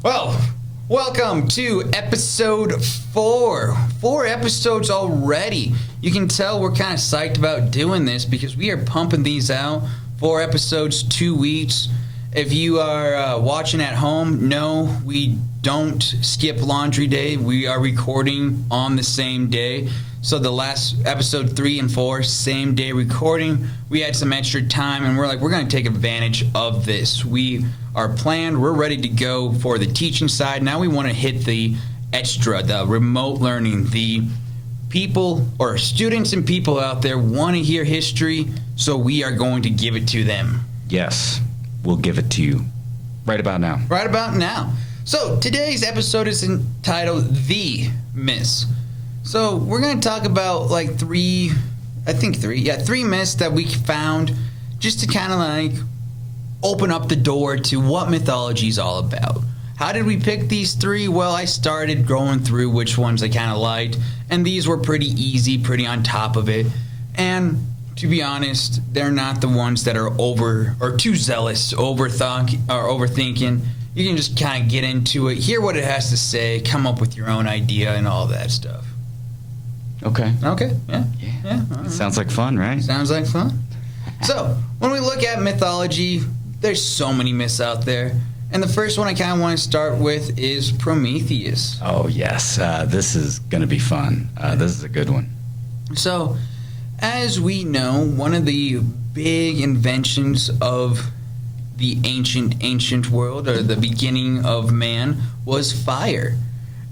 Well, welcome to episode 4. 4 episodes already. You can tell we're kind of psyched about doing this because we are pumping these out. 4 episodes, 2 weeks. If you are watching at home, no, we don't skip laundry day. We are recording on the same day. So the last episode 3 and 4, same day recording. We had some extra time and we're going to take advantage of this. We are planned. We're ready to go for the teaching side. Now we want to hit the extra, the remote learning. The people or students and people out there want to hear history, so we are going to give it to them. Yes, we'll give it to you right about now. Right about now. So today's episode is entitled The Myths. So we're going to talk about three myths that we found just to kind of open up the door to what mythology is all about. How did we pick these 3? Well, I started going through which ones I kind of liked, and these were pretty easy, pretty on top of it. And to be honest, they're not the ones that are over or too zealous, overthinking. You can just kind of get into it, hear what it has to say, come up with your own idea and all that stuff. Okay. Yeah. Right. Sounds like fun, right? Sounds like fun. So, when we look at mythology, there's so many myths out there. And the first one I kind of want to start with is Prometheus. Oh, yes. This is going to be fun. This is a good one. So, as we know, one of the big inventions of the ancient world, or the beginning of man, was fire.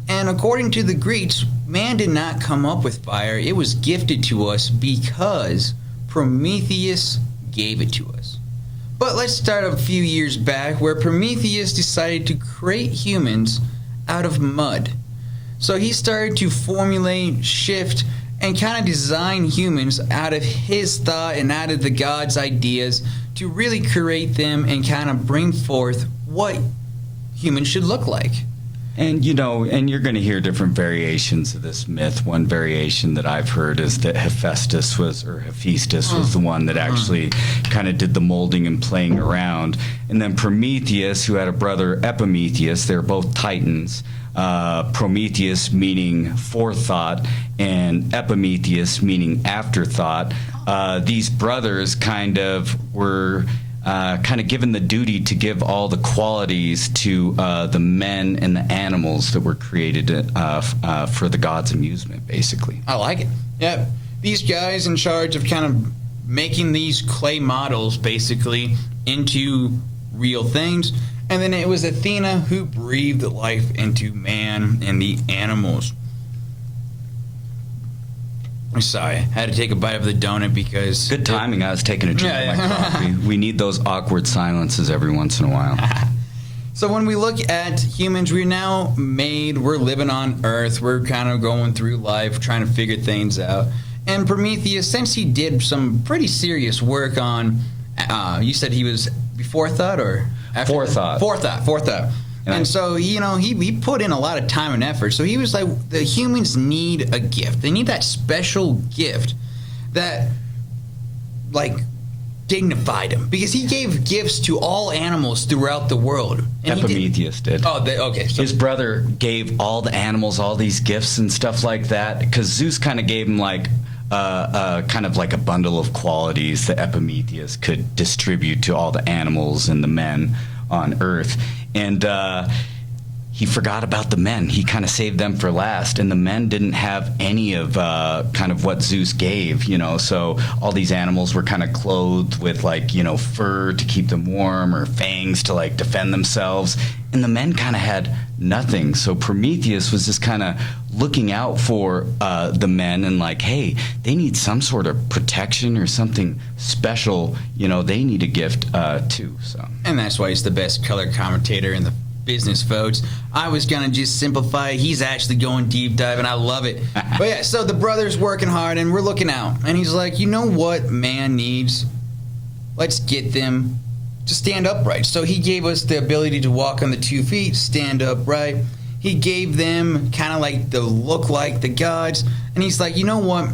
And according to the Greeks, man did not come up with fire. It was gifted to us because Prometheus gave it to us. But let's start a few years back where Prometheus decided to create humans out of mud. So he started to formulate, shift, and kind of design humans out of his thought and out of the gods' ideas to really create them and kind of bring forth what humans should look like. And you're going to hear different variations of this myth. One variation that I've heard is that Hephaestus was the one that actually kind of did the molding and playing around. And then Prometheus, who had a brother Epimetheus, they're both titans. Prometheus meaning forethought and Epimetheus meaning afterthought. These brothers kind of were given the duty to give all the qualities to the men and the animals that were created for the gods' amusement, basically. I like it. Yeah, these guys in charge of kind of making these clay models, basically, into real things. And then it was Athena who breathed life into man and the animals. Sorry, I had to take a bite of the donut because... Good timing. I was taking a drink of my coffee. We need those awkward silences every once in a while. So when we look at humans, we're living on Earth. We're kind of going through life, trying to figure things out. And Prometheus, since he did some pretty serious work on... you said he was before thought or... after Forethought. Forethought. And so, he put in a lot of time and effort. So he was like, the humans need a gift. They need that special gift that, dignified him. Because he gave gifts to all animals throughout the world. And Epimetheus did. Oh, okay. So his brother gave all the animals all these gifts and stuff like that. Because Zeus kind of gave him, kind of like a bundle of qualities that Epimetheus could distribute to all the animals and the men on Earth. And he forgot about the men. He kind of saved them for last, and the men didn't have any of kind of what Zeus gave, so all these animals were kind of clothed with fur to keep them warm or fangs to defend themselves, and the men kind of had nothing. So Prometheus was just kind of looking out for the men and hey, they need some sort of protection or something special, they need a gift too. So, and that's why he's the best color commentator in the business, folks. I was gonna just simplify it. He's actually going deep dive, and I love it. But yeah, so the brother's working hard, and we're looking out, and he's like, you know what man needs? Let's get them to stand upright. So he gave us the ability to walk on the 2 feet, stand upright. He gave them kind of the look like the gods, and he's like, you know what?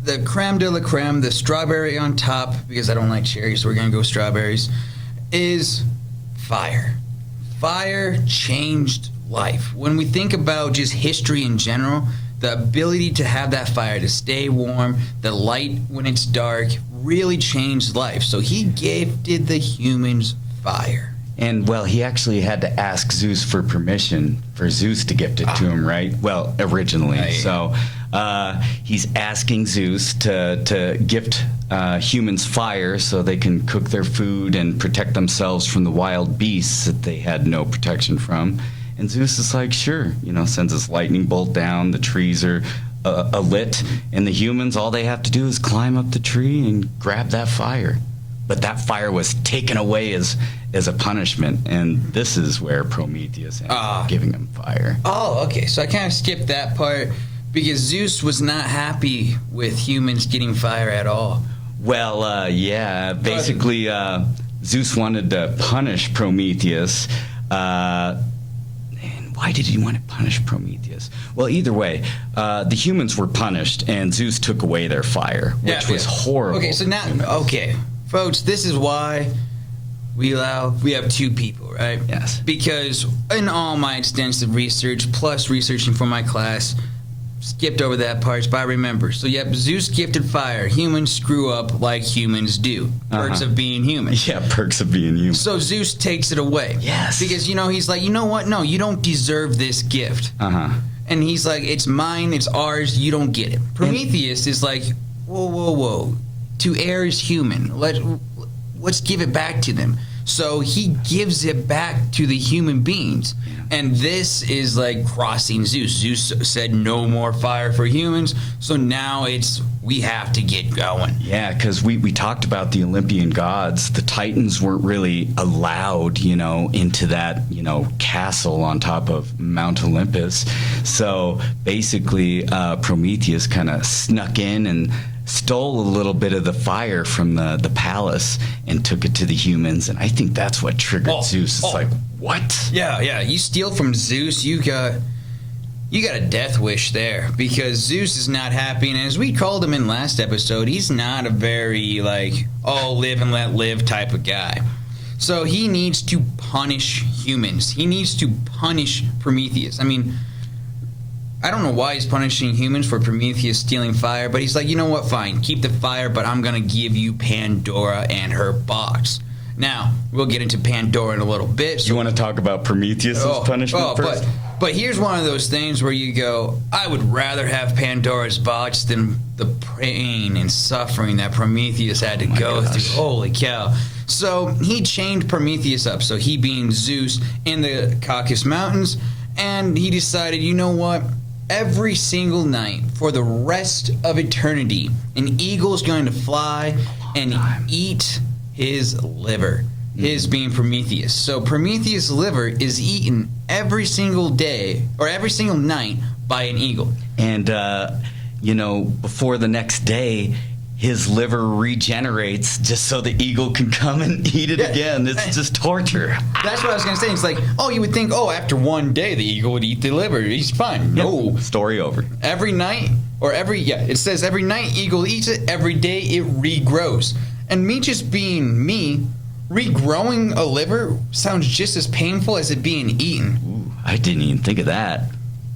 The creme de la creme, the strawberry on top, because I don't like cherries, so we're gonna go strawberries, is fire. fire changed life. When we think about just history in general, the ability to have that fire to stay warm, the light when it's dark, really changed life. So he gifted the humans fire. And, well, he actually had to ask Zeus for permission for Zeus to gift it to him, right? Well, originally. Right. So he's asking Zeus to gift humans fire so they can cook their food and protect themselves from the wild beasts that they had no protection from. And Zeus is like, sure, sends his lightning bolt down. The trees are lit. And the humans, all they have to do is climb up the tree and grab that fire. But that fire was taken away as a punishment, and this is where Prometheus ended up giving him fire. Oh, okay. So I kind of skipped that part because Zeus was not happy with humans getting fire at all. Well, yeah. Basically, Zeus wanted to punish Prometheus. And why did he want to punish Prometheus? Well, either way, the humans were punished, and Zeus took away their fire, which was horrible. Okay, so now, folks, this is why we have two people, right? Yes. Because in all my extensive research, plus researching for my class, skipped over that part, but I remember. So, yep, Zeus gifted fire. Humans screw up like humans do. Perks of being human. Yeah, perks of being human. So Zeus takes it away. Yes. Because, he's like, you know what? No, you don't deserve this gift. And he's like, it's mine, it's ours, you don't get it. Prometheus is like, whoa. To err is human. Let's give it back to them. So he gives it back to the human beings. And this is like crossing Zeus. Zeus said no more fire for humans. So now we have to get going. Yeah, because we talked about the Olympian gods. The Titans weren't really allowed, into that, castle on top of Mount Olympus. So basically, Prometheus kind of snuck in and stole a little bit of the fire from the palace and took it to the humans, and I think that's what triggered Zeus. It's like, what? Yeah. You steal from Zeus, you got a death wish there, because Zeus is not happy, and as we called him in last episode, he's not a very live and let live type of guy. So he needs to punish humans. He needs to punish Prometheus. I mean, I don't know why he's punishing humans for Prometheus stealing fire, but he's like, you know what, fine, keep the fire, but I'm going to give you Pandora and her box. Now, we'll get into Pandora in a little bit. So you want to talk about Prometheus' punishment first? But here's one of those things where you go, I would rather have Pandora's box than the pain and suffering that Prometheus had to go through. Holy cow. So he chained Prometheus up, so he being Zeus, in the Caucasus Mountains, and he decided, you know what? Every single night for the rest of eternity, an eagle's going to fly and eat his liver. His being Prometheus. So Prometheus' liver is eaten every single day or every single night by an eagle. And, before the next day, his liver regenerates just so the eagle can come and eat it again. It's just torture. That's what I was going to say. It's like, you would think, after one day the eagle would eat the liver. He's fine. No. Story over. Every night, it says every night eagle eats it, every day it regrows. And me just being me, regrowing a liver sounds just as painful as it being eaten. Ooh, I didn't even think of that.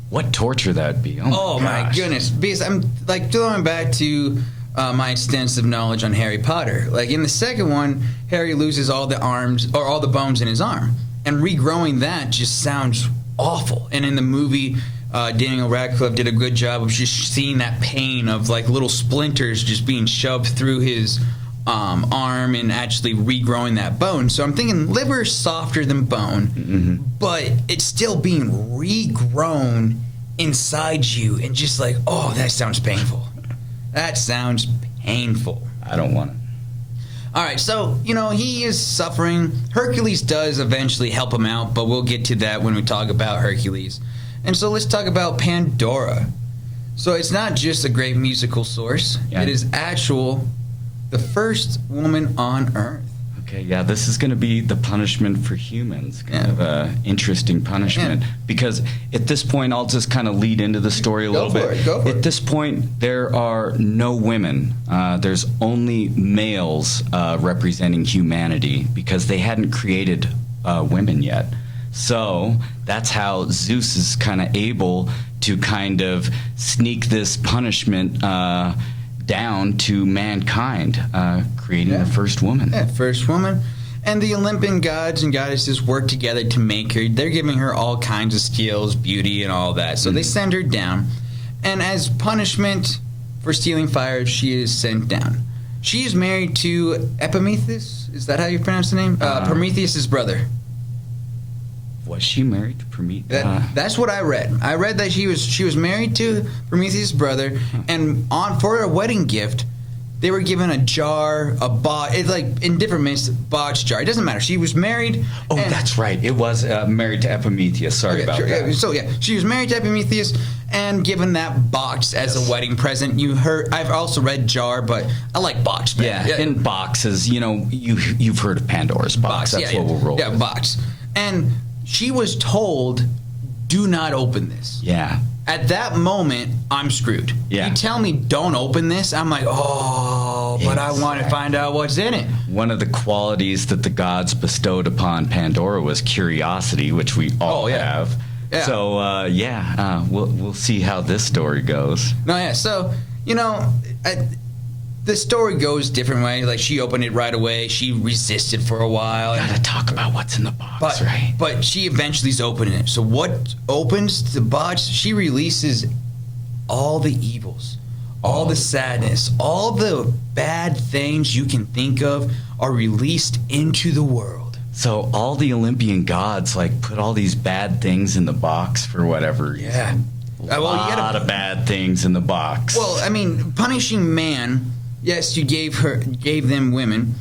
What torture that'd be. Oh my goodness. Because I'm going back to my extensive knowledge on Harry Potter. In the second one, Harry loses all the arms or all the bones in his arm, and regrowing that just sounds awful. And in the movie, Daniel Radcliffe did a good job of just seeing that pain of little splinters just being shoved through his arm and actually regrowing that bone. So I'm thinking liver is softer than bone, but it's still being regrown inside you, and just that sounds painful. That sounds painful. I don't want it. All right, so, he is suffering. Hercules does eventually help him out, but we'll get to that when we talk about Hercules. And so let's talk about Pandora. So it's not just a great musical source. Yeah. It is the first woman on Earth. Okay, yeah, this is going to be the punishment for humans. Kind of an interesting punishment. Because at this point, I'll just kind of lead into the story a little bit. Go for it. At this point, there are no women. There's only males representing humanity, because they hadn't created women yet. So that's how Zeus is kind of able to kind of sneak this punishment down to mankind, creating the first woman. Yeah, first woman. And the Olympian gods and goddesses work together to make her. They're giving her all kinds of skills, beauty, and all that. So they send her down. And as punishment for stealing fire, she is sent down. She is married to Epimetheus. Is that how you pronounce the name? Prometheus' brother. Was she married to Prometheus? That's what I read. I read that she was married to Prometheus' brother, and for her wedding gift, they were given a jar, a box. It's like in different mints, box jar. It doesn't matter. She was married. Oh, that's right. It was married to Epimetheus. Sorry about that. Yeah, so she was married to Epimetheus and given that box as a wedding present. I've also read jar, but I like box. Yeah, in boxes. You've heard of Pandora's box. That's what we'll roll with. Yeah, box. And she was told, do not open this. Yeah. At that moment, I'm screwed. Yeah. You tell me don't open this, I'm like, but I want to find out what's in it. One of the qualities that the gods bestowed upon Pandora was curiosity, which we all have. Yeah. So, we'll see how this story goes. No, yeah. So, the story goes different ways. Like, she opened it right away. She resisted for a while. Gotta talk about what's in the box, right? But she eventually is opening it. So what opens the box? She releases all the evils, all the sadness, all the bad things you can think of are released into the world. So all the Olympian gods put all these bad things in the box for whatever reason. Yeah. A lot of bad things in the box. Well, I mean, punishing man. Yes, you gave them women,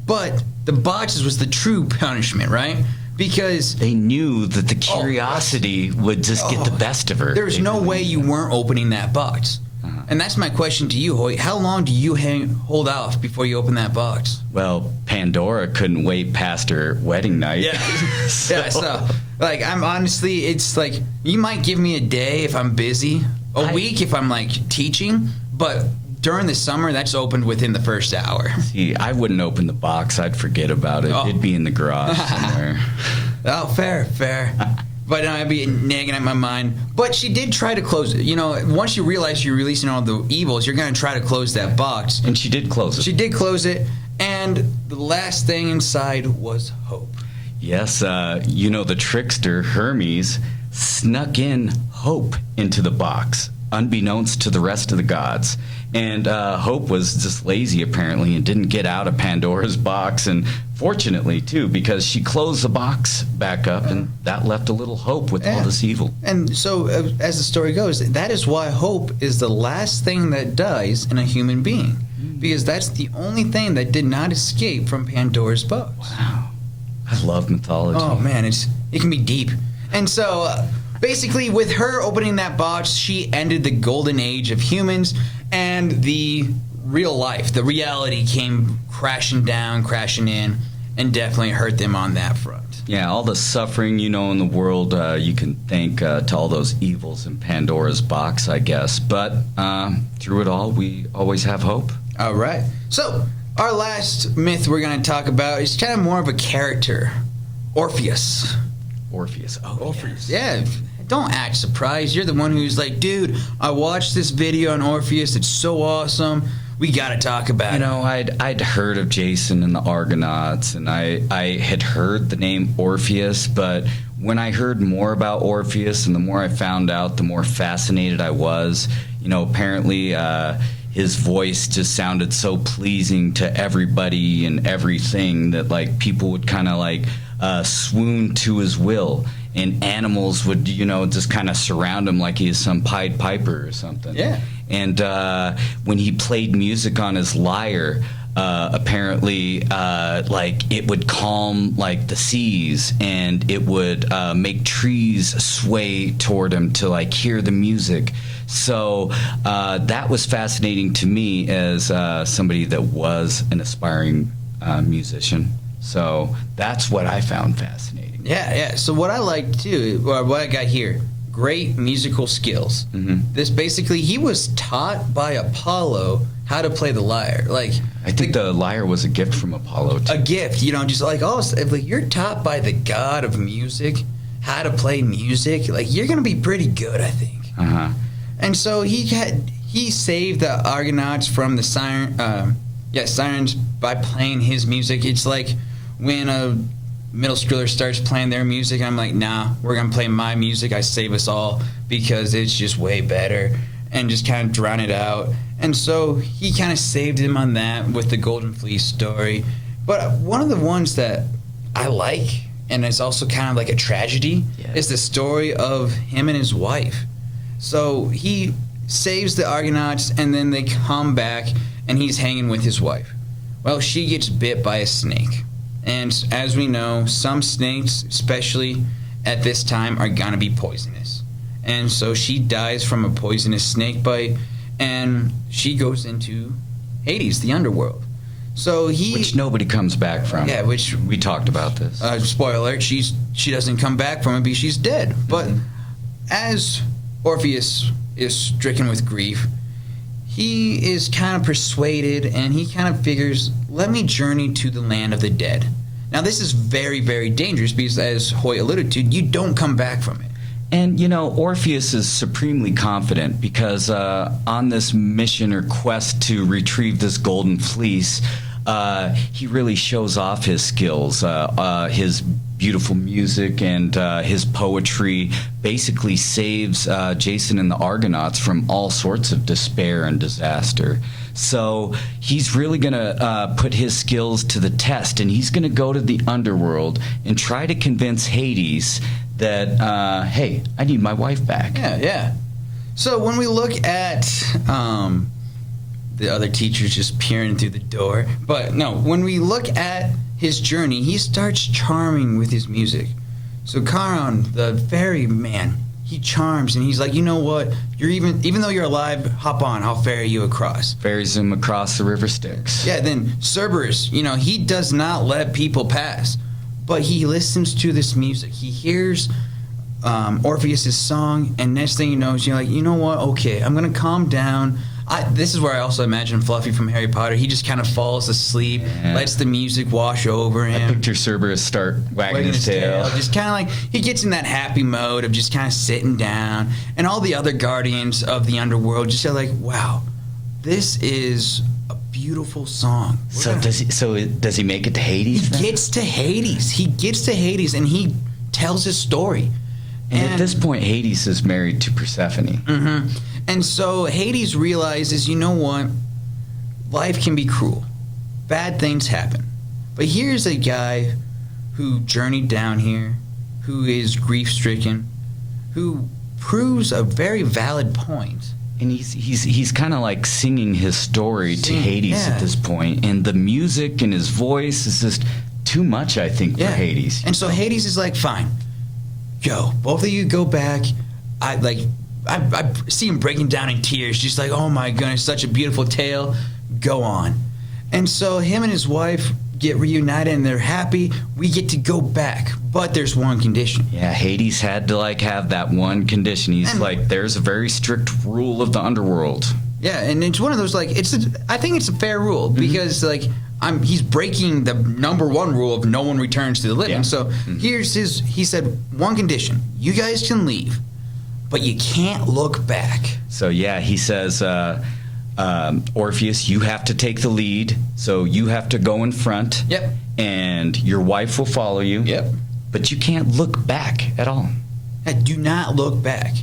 but the boxes was the true punishment, right? Because they knew that the curiosity would just get the best of her. There's no way you weren't opening that box. And that's my question to you, Hoyt. How long do you hold off before you open that box? Well, Pandora couldn't wait past her wedding night. Yeah. So I'm honestly, it's like, you might give me a day if I'm busy, a week if I'm teaching, but during the summer, that's opened within the first hour. See, I wouldn't open the box. I'd forget about it. It'd be in the garage somewhere. Oh, fair. But I'd be nagging at my mind. But she did try to close it. Once you realize you're releasing all the evils, you're going to try to close that box. And she did close it. She did close it. And the last thing inside was hope. Yes, the trickster, Hermes, snuck in hope into the box, unbeknownst to the rest of the gods. And Hope was just lazy, apparently, and didn't get out of Pandora's box. And fortunately, too, because she closed the box back up, and that left a little hope with all this evil. And so, as the story goes, that is why hope is the last thing that dies in a human being. Because that's the only thing that did not escape from Pandora's box. Wow. I love mythology. Oh, man, it can be deep. And so, basically, with her opening that box, she ended the golden age of humans, and the real life, the reality came crashing in, and definitely hurt them on that front. Yeah, all the suffering, in the world, you can thank to all those evils in Pandora's box, I guess. But through it all, we always have hope. All right. So, our last myth we're going to talk about is kind of more of a character. Orpheus. Orpheus. Oh, Orpheus. Yes. Yeah. Don't act surprised. You're the one who's like, dude, I watched this video on Orpheus. It's so awesome. We got to talk about it. I'd heard of Jason and the Argonauts, and I had heard the name Orpheus, but when I heard more about Orpheus and the more I found out, the more fascinated I was. Apparently his voice just sounded so pleasing to everybody and everything that people would kind of swoon to his will. And animals would, just kind of surround him like he is some Pied Piper or something. Yeah. And when he played music on his lyre, apparently, it would calm, the seas, and it would make trees sway toward him to, hear the music. So that was fascinating to me as somebody that was an aspiring musician. So that's what I found fascinating. Yeah. So what I like too, what I got here, great musical skills. Mm-hmm. This basically, he was taught by Apollo how to play the lyre. Like, I think the lyre was a gift from Apollo too. A gift, just like, if like you're taught by the god of music how to play music, like you're gonna be pretty good, I think. And so he saved the Argonauts from the sirens by playing his music. It's like when a middle schooler starts playing their music, I'm like, nah, we're gonna play my music. I save us all because it's just way better, and just kind of drown it out. And so he kind of saved him on that with the Golden Fleece story. But one of the ones that I like, and it's also kind of like a tragedy, is the story of him and his wife. So he saves the Argonauts, and then they come back, and he's hanging with his wife. Well, she gets bit by a snake. And as we know, some snakes, especially at this time, are going to be poisonous. And so she dies from a poisonous snake bite, and she goes into Hades, the underworld. So which nobody comes back from. Yeah, which we talked about this. Spoiler alert: she doesn't come back from it because she's dead. But as Orpheus is stricken with grief, he is kind of persuaded, and he kind of figures, let me journey to the land of the dead. Now, this is very, very dangerous because, as Hoyt alluded to, you don't come back from it. And, Orpheus is supremely confident because on this mission or quest to retrieve this golden fleece, he really shows off his skills. His beautiful music and his poetry basically saves Jason and the Argonauts from all sorts of despair and disaster. So he's really going to put his skills to the test, and he's going to go to the underworld and try to convince Hades that, hey, I need my wife back. Yeah. So when we look at the other teachers just peering through the door, but no, when we look at his journey, he starts charming with his music. So Charon, the fairy man, he charms, and he's like, you know what? You're even though you're alive, hop on, I'll ferry you across. Ferries him across the river Styx. Yeah, then Cerberus, he does not let people pass, but he listens to this music. He hears Orpheus' song, and next thing you know, you're like, you know what? Okay, I'm going to calm down. This is where I also imagine Fluffy from Harry Potter. He just kind of falls asleep, lets the music wash over him. I picture Cerberus start wagging his tail. Just kind of like, he gets in that happy mode of just kind of sitting down. And all the other guardians of the underworld just are like, wow, this is a beautiful song. Does he make it to Hades? He gets to Hades, and he tells his story. And at this point, Hades is married to Persephone. Mm-hmm. And so Hades realizes, you know what? Life can be cruel. Bad things happen. But here's a guy who journeyed down here, who is grief-stricken, who proves a very valid point. And he's kind of like singing his story to Hades at this point. And the music and his voice is just too much, I think, for Hades. And so Hades is like, fine, go. Both of you go back. I see him breaking down in tears, just like, oh my goodness, such a beautiful tale. Go on. And so him and his wife get reunited, and they're happy. We get to go back, but there's one condition. Yeah, Hades had to have that one condition. He's like, there's a very strict rule of the underworld. Yeah, and it's one of those I think it's a fair rule because he's breaking the number one rule of no one returns to the living. Yeah. So he said, one condition: you guys can leave, but you can't look back. So he says, Orpheus, you have to take the lead. So you have to go in front. Yep. And your wife will follow you. Yep. But you can't look back at all. Do not look back.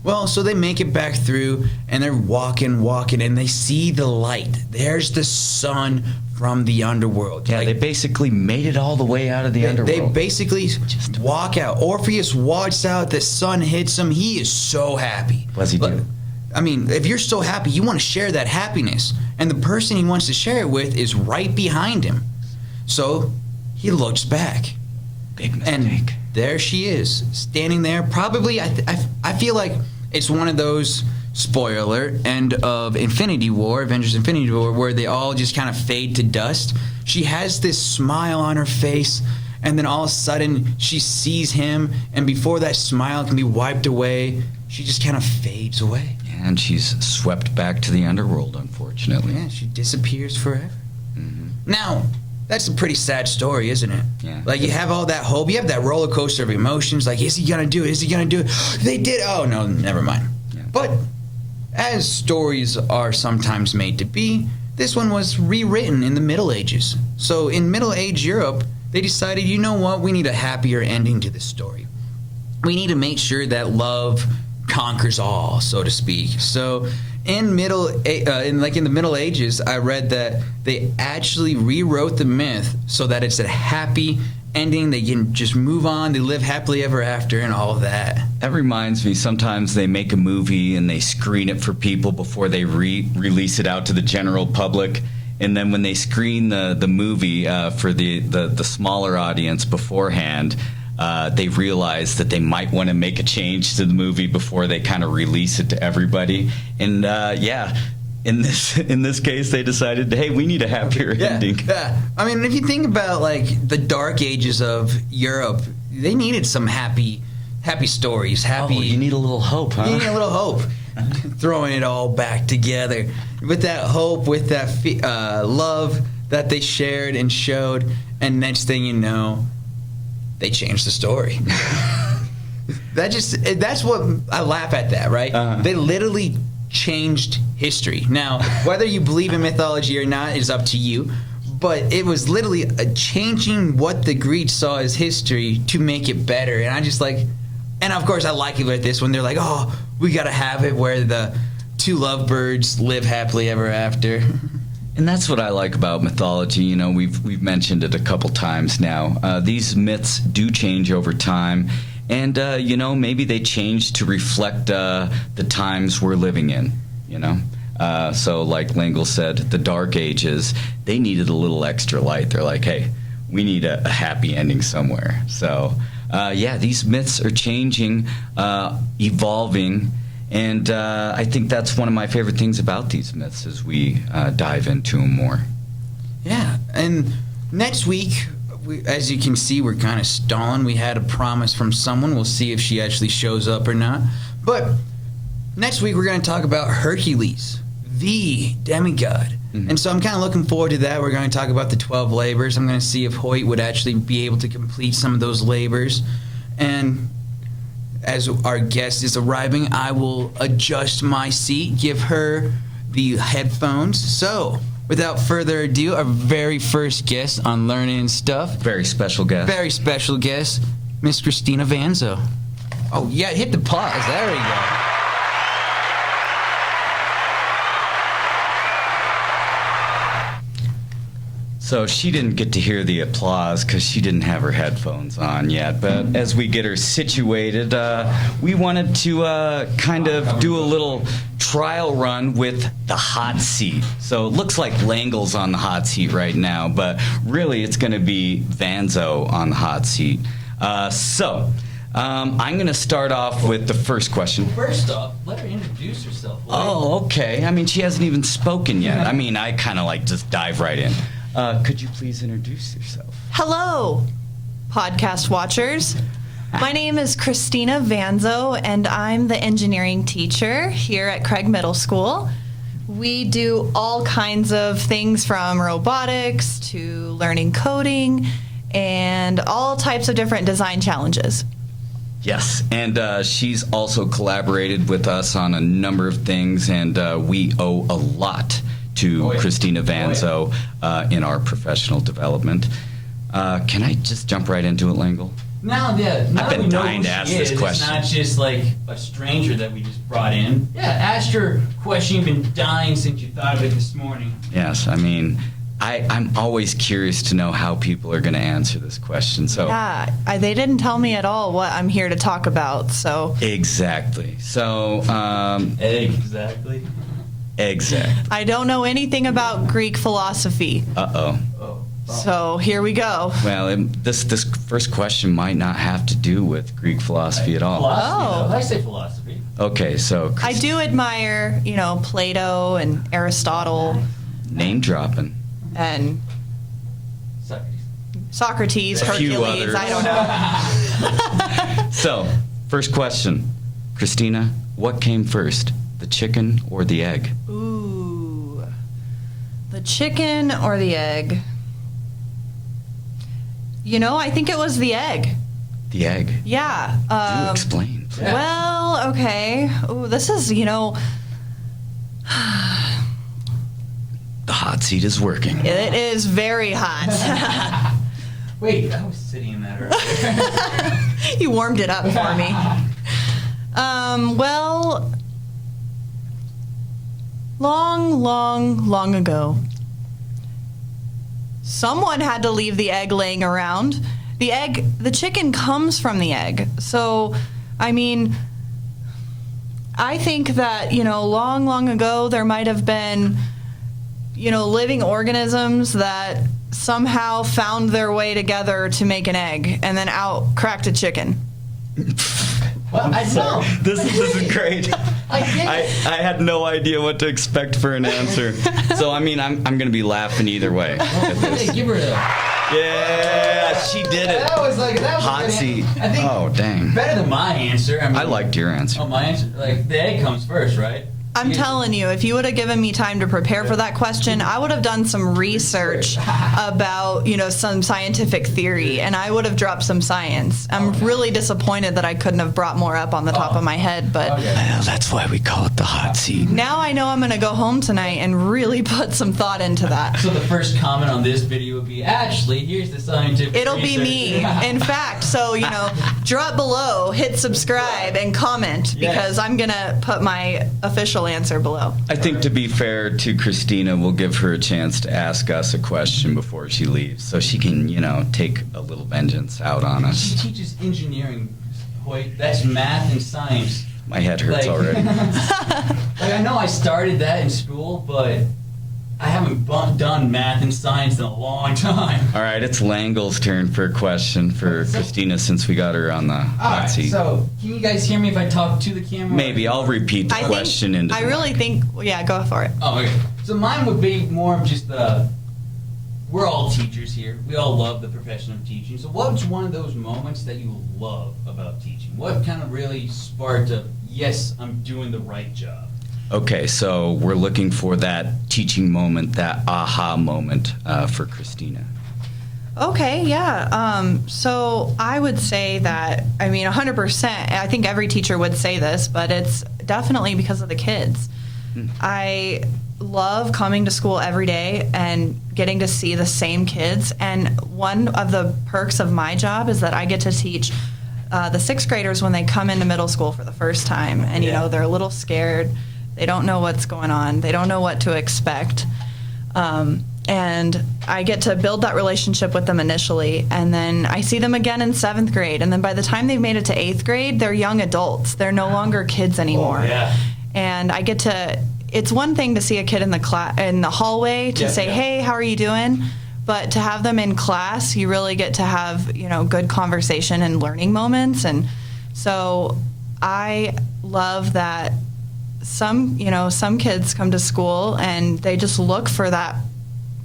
Well, so they make it back through, and they're walking, and they see the light. There's the sun from the underworld. Yeah, they basically made it all the way out of the underworld. They basically just walk out. Orpheus walks out, the sun hits him. He is so happy. What's he do? I mean, if you're so happy, you want to share that happiness. And the person he wants to share it with is right behind him. So he looks back. Big mistake. And there she is, standing there. Probably, I feel like it's one of those, spoiler alert, end of Infinity War, Avengers Infinity War, where they all just kind of fade to dust. She has this smile on her face, and then all of a sudden she sees him, and before that smile can be wiped away, she just kind of fades away. Yeah, and she's swept back to the underworld, unfortunately. Yeah, she disappears forever. Mm-hmm. Now, that's a pretty sad story, isn't it? Yeah. Like, you have all that hope. You have that roller coaster of emotions. Like, is he going to do it? Is he going to do it? They did. Oh, no, never mind. Yeah. But as stories are sometimes made to be, this one was rewritten in the Middle Ages. So in Middle Age Europe, they decided, you know what? We need a happier ending to this story. We need to make sure that love conquers all, so to speak. So in the Middle Ages, I read that they actually rewrote the myth so that it's a happy ending. They can just move on. They live happily ever after and all of that. That reminds me, sometimes they make a movie and they screen it for people before they release it out to the general public. And then when they screen the movie for the smaller audience beforehand, they realize that they might want to make a change to the movie before they kind of release it to everybody. And in this case, they decided, hey, we need a happier ending. Yeah. I mean, if you think about like the dark ages of Europe, they needed some happy stories. You need a little hope, huh? You need a little hope. Throwing it all back together with that hope, with that love that they shared and showed, and next thing you know, they changed the story. That's what I laugh at that, right? Uh-huh. They literally changed history. Now, whether you believe in mythology or not is up to you, but it was literally changing what the Greeks saw as history to make it better. And I just like, and of course I like it with this when they're like, oh, we got to have it where the two lovebirds live happily ever after. And that's what I like about mythology. You know, we've mentioned it a couple times now. These myths do change over time, and you know, maybe they change to reflect the times we're living in. You know, so like Langel said, the Dark Ages, they needed a little extra light. They're like, hey, we need a happy ending somewhere. So yeah, these myths are changing, evolving. And I think that's one of my favorite things about these myths as we dive into them more. Yeah, and next week, as you can see, we're kind of stalling. We had a promise from someone. We'll see if she actually shows up or not. But next week, we're going to talk about Hercules, the demigod. Mm-hmm. And so I'm kind of looking forward to that. We're going to talk about the 12 labors. I'm going to see if Hoit would actually be able to complete some of those labors. And as our guest is arriving, I will adjust my seat, give her the headphones. So, without further ado, our very first guest on Learning Stuff. Very special guest. Very special guest, Miss Cristina Vanzo. Oh, yeah, hit the pause. There we go. So she didn't get to hear the applause because she didn't have her headphones on yet. But as we get her situated, we wanted to kind of do a little trial run with the hot seat. So it looks like Langel's on the hot seat right now, but really it's going to be Vanzo on the hot seat. I'm going to start off with the first question. First off, let her introduce herself. Oh, okay. I mean, she hasn't even spoken yet. I mean, I kind of like just dive right in. Could you please introduce yourself? Hello, podcast watchers. My name is Cristina Vanzo, and I'm the engineering teacher here at Craig Middle School. We do all kinds of things from robotics to learning coding and all types of different design challenges. Yes, and she's also collaborated with us on a number of things, and we owe a lot to Cristina Vanzo in our professional development. Can I just jump right into it, Langel? Now I've been dying to ask this question. It's not just like a stranger that we just brought in. Yeah, ask your question you've been dying since you thought of it this morning. Yes, I mean, I'm always curious to know how people are going to answer this question. So Yeah, they didn't tell me at all what I'm here to talk about, so. Exactly. So Exactly. I don't know anything about Greek philosophy. So here we go. Well, this first question might not have to do with Greek philosophy at all. I say philosophy. Okay, so I do admire, Plato and Aristotle. Name dropping. And Socrates, A few Hercules, others. I don't know. So, first question. Cristina, what came first, the chicken or the egg? Ooh. The chicken or the egg? I think it was the egg. The egg? Yeah. Do explain, please. Well, okay. Ooh, this is, The hot seat is working. it is very hot. Wait, I was sitting in that earlier. You warmed it up for me. Well, long ago, someone had to leave the egg laying around. The chicken comes from the egg. So, I think that, long ago there might have been, living organisms that somehow found their way together to make an egg and then out cracked a chicken. Well, I know. This is great. I get it. I had no idea what to expect for an answer. So, I'm going to be laughing either way. Hey, give her a... Yeah, she did it. That was Hot a good seat. answer. I think Oh, dang. better than my answer. I liked your answer. Oh, my answer. Like, the egg comes first, right? I'm telling you, if you would have given me time to prepare for that question, I would have done some research about, some scientific theory, and I would have dropped some science. I'm really disappointed that I couldn't have brought more up on the top of my head, but Well, that's why we call it the hot seat. now I know I'm going to go home tonight and really put some thought into that. So the first comment on this video would be, actually, here's the scientific It'll be me. research. In fact, so, drop below, hit subscribe, and comment, because I'm going to put my official answer below. I think to be fair to Cristina, we'll give her a chance to ask us a question before she leaves, so she can, take a little vengeance out on She us. teaches engineering, Hoyt. That's math and science. My head hurts already. I know I started that in school, but I haven't done math and science in a long time. All right, it's Langel's turn for a question for Cristina since we got her on the hot seat. So can you guys hear me if I talk to the camera? Maybe I'll repeat the I question into think, the I really mic. think, yeah, go for it. Oh, okay. So mine would be more of just we're all teachers here. We all love the profession of teaching. So what's one of those moments that you love about teaching? What kind of really sparked yes, I'm doing the right job? Okay, so we're looking for that teaching moment, that aha moment for Cristina. Okay, yeah. So I would say that, 100%, I think every teacher would say this, but it's definitely because of the kids. I love coming to school every day and getting to see the same kids. And one of the perks of my job is that I get to teach the sixth graders when they come into middle school for the first time. And, they're a little scared. They don't know what's going on. They don't know what to expect. And I get to build that relationship with them initially. And then I see them again in seventh grade. And then by the time they've made it to eighth grade, they're young adults. They're no longer kids anymore. Oh, yeah. And I get to, it's one thing to see a kid in the hallway to say, hey, how are you doing? But to have them in class, you really get to have, good conversation and learning moments. And so I love that some kids come to school and they just look for that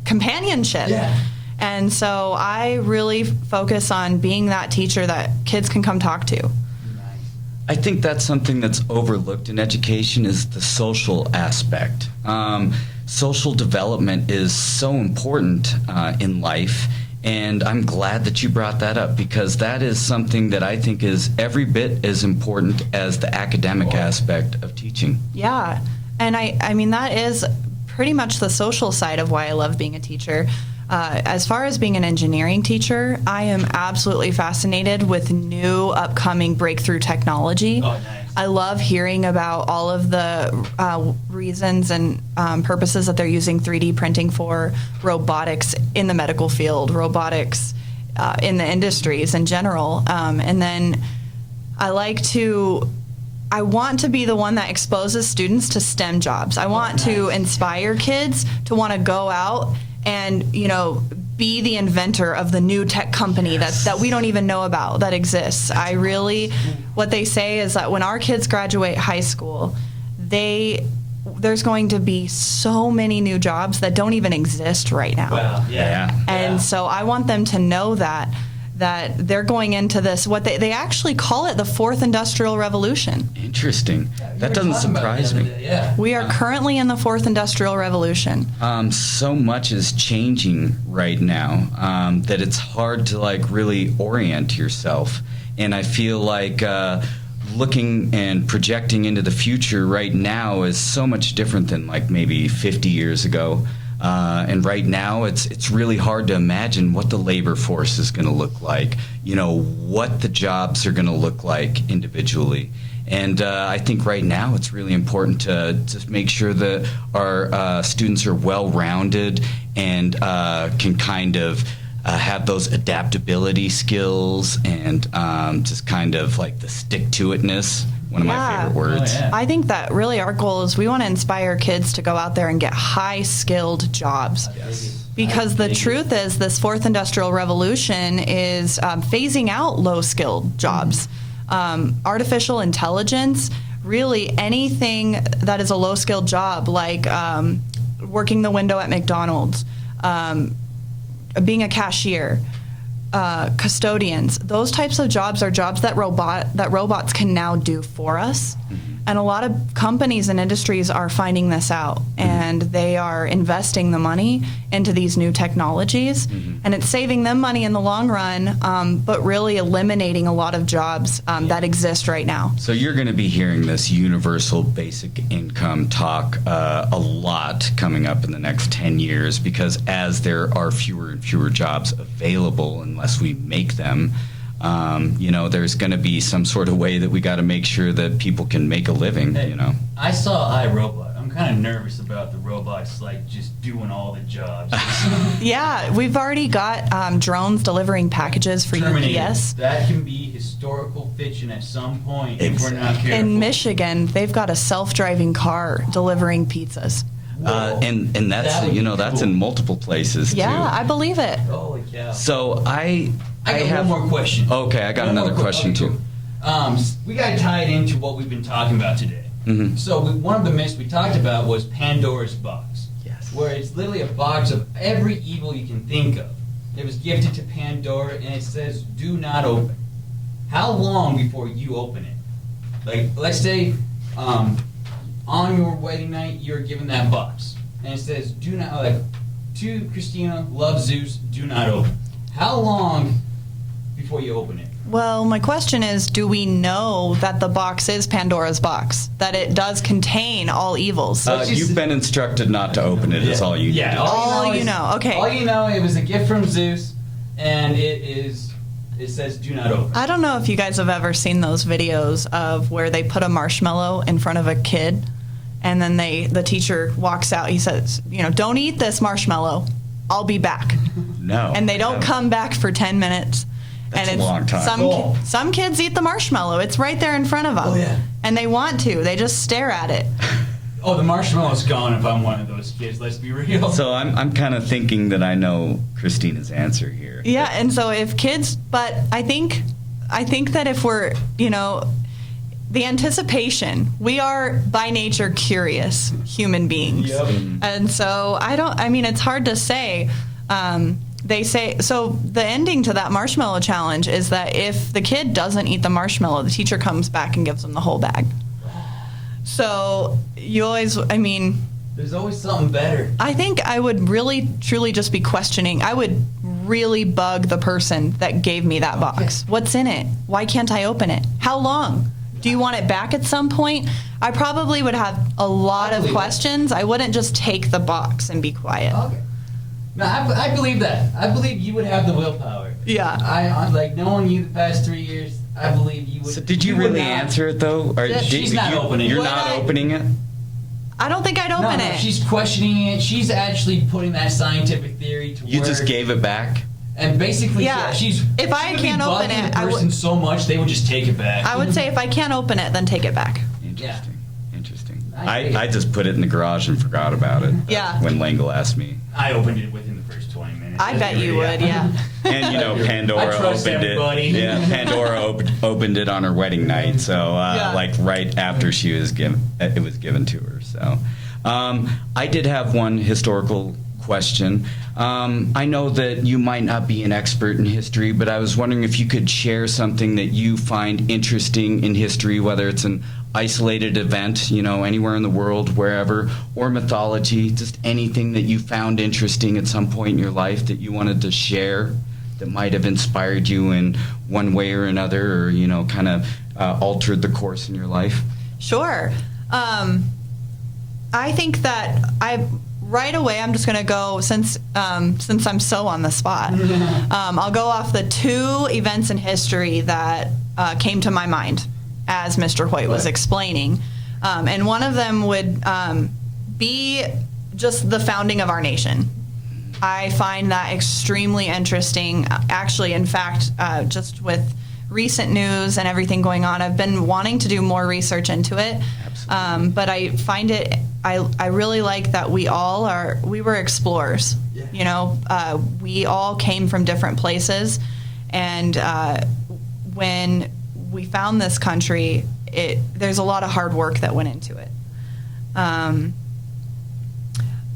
companionship. Yeah. And so I really focus on being that teacher that kids can come talk to. I think that's something that's overlooked in education is the social aspect. Social development is so important in life, and I'm glad that you brought that up because that is something that I think is every bit as important as the academic aspect of teaching. Yeah, and I mean that is pretty much the social side of why I love being a teacher. As far as being an engineering teacher, I am absolutely fascinated with new upcoming breakthrough technology. Oh, nice. I love hearing about all of the reasons and purposes that they're using 3D printing for, robotics in the medical field, robotics in the industries in general. And then I want to be the one that exposes students to STEM jobs. I want to inspire kids to want to go out and, be the inventor of the new tech company that we don't even know about that exists. What they say is that when our kids graduate high school, there's going to be so many new jobs that don't even exist right now. Well, yeah. And so I want them to know that that they're going into this, what they actually call it the fourth industrial revolution. Interesting. That doesn't surprise me. Yeah. We are currently in the fourth industrial revolution. So much is changing right now that it's hard to like really orient yourself. And I feel like looking and projecting into the future right now is so much different than like maybe 50 years ago. And right now, it's really hard to imagine what the labor force is going to look like, what the jobs are going to look like individually. And I think right now it's really important to just make sure that our students are well-rounded and can kind of have those adaptability skills and just kind of like the stick-to-itness. One of my favorite words. Oh, yeah. I think that really our goal is we want to inspire kids to go out there and get high-skilled jobs. Yes. Because the truth is this fourth industrial revolution is phasing out low-skilled jobs. Artificial intelligence, really anything that is a low-skilled job, like working the window at McDonald's, being a cashier, custodians, those types of jobs are jobs that robots can now do for us. And a lot of companies and industries are finding this out, and they are investing the money into these new technologies, and it's saving them money in the long run, but really eliminating a lot of jobs that exist right now. So you're going to be hearing this universal basic income talk a lot coming up in the next 10 years, because as there are fewer and fewer jobs available unless we make them, there's going to be some sort of way that we got to make sure that people can make a living, I saw iRobot. I'm kind of nervous about the robots, like, just doing all the jobs. Yeah, we've already got drones delivering packages for Terminator. UPS. That can be historical fiction at some point if we're not careful. In Michigan, they've got a self-driving car delivering pizzas. And that's, That would be that's cool. in multiple places, too. Yeah, I believe it. Holy cow. So I got have one more question. Okay, I got One another more question, too. We got to tie it into what we've been talking about today. Mhm. So one of the myths we talked about was Pandora's box. Yes. Where it's literally a box of every evil you can think of. It was gifted to Pandora, and it says, do not open. How long before you open it? Like, let's say on your wedding night, you're given that box. And it says, do not, like, to Cristina, love Zeus, do not open. How long before you open it? Well, my question is, do we know that the box is Pandora's box? That it does contain all evils? You've been instructed not to open it, is all you need. Yeah, All you know, okay. All you know, it was a gift from Zeus, and it says do not open. I don't know if you guys have ever seen those videos of where they put a marshmallow in front of a kid, and then the teacher walks out. He says, don't eat this marshmallow. I'll be back. No. And they don't come back for 10 minutes. That's and a long time. Some kids eat the marshmallow. It's right there in front of them. Oh, yeah. And they want to. They just stare at it. Oh, the marshmallow's gone if I'm one of those kids, let's be real. So I'm kind of thinking that I know Christina's answer here. Yeah, and so if kids, but I think that if we're, the anticipation, we are by nature curious human beings. Yep. And so it's hard to say. They say, so the ending to that marshmallow challenge is that if the kid doesn't eat the marshmallow, the teacher comes back and gives them the whole bag. So you always, There's always something better. I think I would really, truly just be questioning. I would really bug the person that gave me that box. What's in it? Why can't I open it? How long? Do you want it back at some point? I probably would have a lot of questions. I wouldn't just take the box and be quiet. Okay. No, I believe that. I believe you would have the willpower. Yeah. I like knowing you the past 3 years. I believe you would. So did you really answer it though? Or She's not opening it. You're Well, not I- opening it? I don't think I'd open No, it. she's questioning it. She's actually putting that scientific theory to You work. just gave it back? And basically, Yeah. she's. If I she would can't be open bugging it, the I would- person so much they would just take it back. I would say if I can't open it, then take it back. Interesting. I agree. I just put it in the garage and forgot about it. Yeah. When Langel asked me. I opened it within the first 20 minutes. I bet you would, yeah. And Pandora I trust opened everybody. it. Yeah, Pandora opened it on her wedding night. So like right after it was given to her. So I did have one historical question. I know that you might not be an expert in history, but I was wondering if you could share something that you find interesting in history, whether it's an isolated event, anywhere in the world, wherever, or mythology, just anything that you found interesting at some point in your life that you wanted to share that might have inspired you in one way or another, or, kind of altered the course in your life. Sure. I think that right away, I'm just going to go, since I'm so on the spot, I'll go off the 2 events in history that came to my mind as Mr. Hoit was explaining. And one of them would be just the founding of our nation. I find that extremely interesting. Actually, in fact, just with recent news and everything going on, I've been wanting to do more research into it. But I find it, I really like that we were explorers. Yeah. We all came from different places, and when we found this country, there's a lot of hard work that went into it.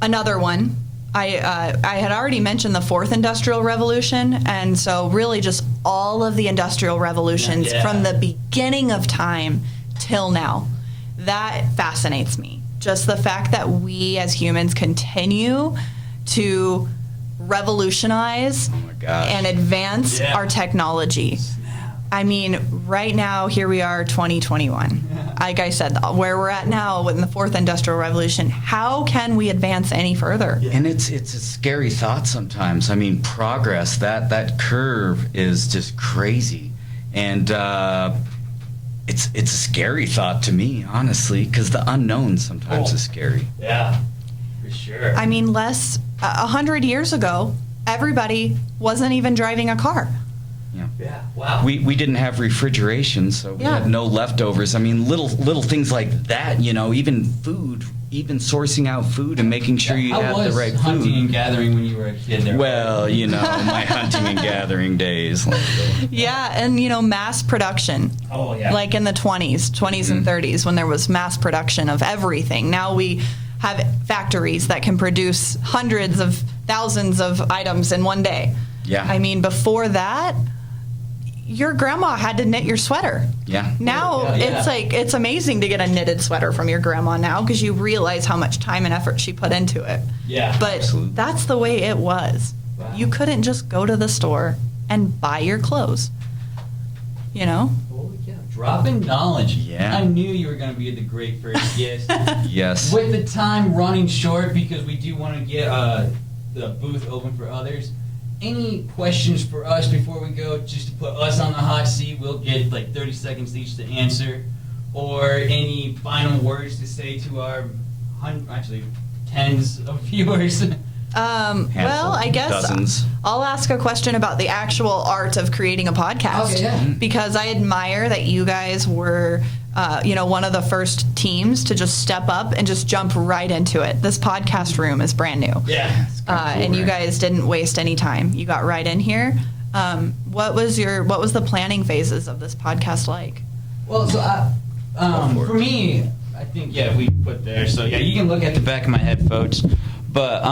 Another one, I had already mentioned the 4th Industrial Revolution, and so really just all of the industrial revolutions from the beginning of time till now. That fascinates me. Just the fact that we as humans continue to revolutionize and advance our technology. I mean, right now, here we are, 2021. Like I said, where we're at now in the 4th Industrial Revolution, how can we advance any further? And it's a scary thought sometimes. I mean, progress, that curve is just crazy. And it's a scary thought to me, honestly, because the unknown sometimes is scary. Yeah, for sure. I mean, 100 years ago, everybody wasn't even driving a car. Yeah. Wow. We didn't have refrigeration, so we had no leftovers. I mean, little things like that, even food, even sourcing out food and making sure you have the right food. How was hunting and gathering when you were a kid there? Well, my hunting and gathering days. Yeah, and mass production. Oh, yeah. Like in the 20s and 30s, when there was mass production of everything. Now we have factories that can produce hundreds of thousands of items in one day. Yeah. I mean, before that, your grandma had to knit your sweater. Yeah. Now it's amazing to get a knitted sweater from your grandma now, because you realize how much time and effort she put into it. Yeah. But absolutely. That's the way it was. Wow. You couldn't just go to the store and buy your clothes. Holy cow. Dropping knowledge. Yeah. I knew you were going to be the great first guest. Yes. With the time running short, because we do want to get the booth open for others, any questions for us before we go, just to put us on the hot seat? We'll get like 30 seconds each to answer. Or any final words to say to our tens of viewers? Well, I guess dozens. I'll ask a question about the actual art of creating a podcast. Okay, yeah. Because I admire that you guys were one of the first teams to just step up and just jump right into it. This podcast room is brand new. Yeah. And you guys didn't waste any time. You got right in here. What was the planning phases of this podcast like? Well, so for me, I think we put there. So you can look at the back of my head, folks. But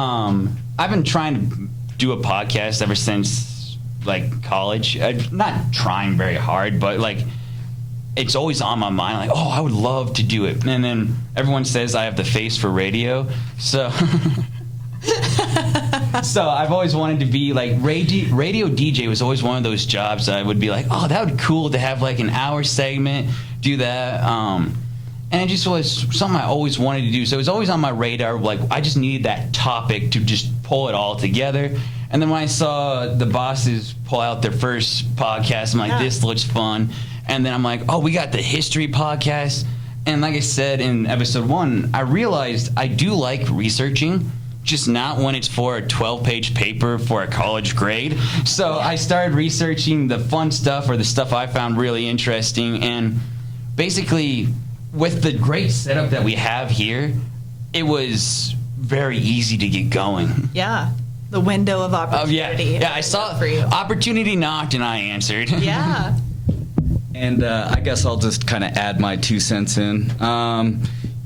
I've been trying to do a podcast ever since like college. Not trying very hard, but like it's always on my mind. Like, I would love to do it. And then everyone says I have the face for radio, so. So I've always wanted to be like radio DJ was always one of those jobs that I would be like, that would be cool to have like an hour segment, do that. And it just was something I always wanted to do. So it was always on my radar. Like I just needed that topic to just pull it all together. And then when I saw the bosses pull out their first podcast, I'm like, this looks fun. And then I'm like, we got the history podcast. And like I said in episode 1, I realized I do like researching, just not when it's for a 12-page paper for a college grade. So I started researching the fun stuff, or the stuff I found really interesting. And basically, with the great setup that we have here, it was very easy to get going. Yeah. The window of opportunity. I saw opportunity knocked and I answered. Yeah. And I guess I'll just kind of add my 2 cents in.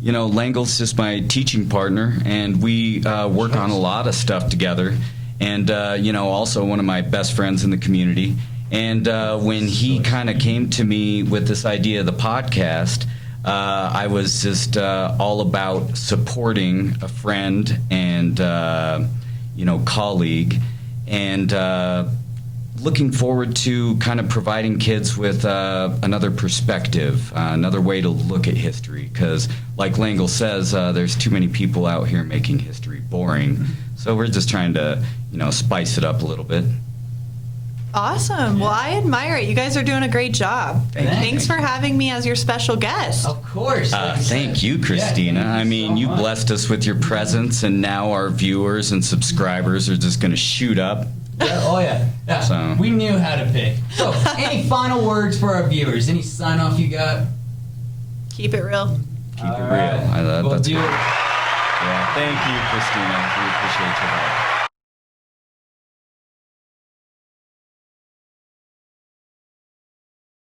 Langel's just my teaching partner, and we work on a lot of stuff together. And, also one of my best friends in the community. And when he kind of came to me with this idea of the podcast, I was just all about supporting a friend and, colleague, and looking forward to kind of providing kids with another perspective, another way to look at history. Because, like Langel says, there's too many people out here making history boring. So we're just trying to, spice it up a little bit. Awesome. Well, I admire it. You guys are doing a great job. Thanks for having me as your special guest. Of course. Thank you, Cristina. Yeah, thank you so you much. blessed us with your presence, and now our viewers and subscribers are just going to shoot up. Yeah. So- We knew how to pick. So, any final words for our viewers? Any sign off you got? Keep it real. Keep it All real. right. We'll That's do cool. it. Yeah, thank you, Cristina. We appreciate your help.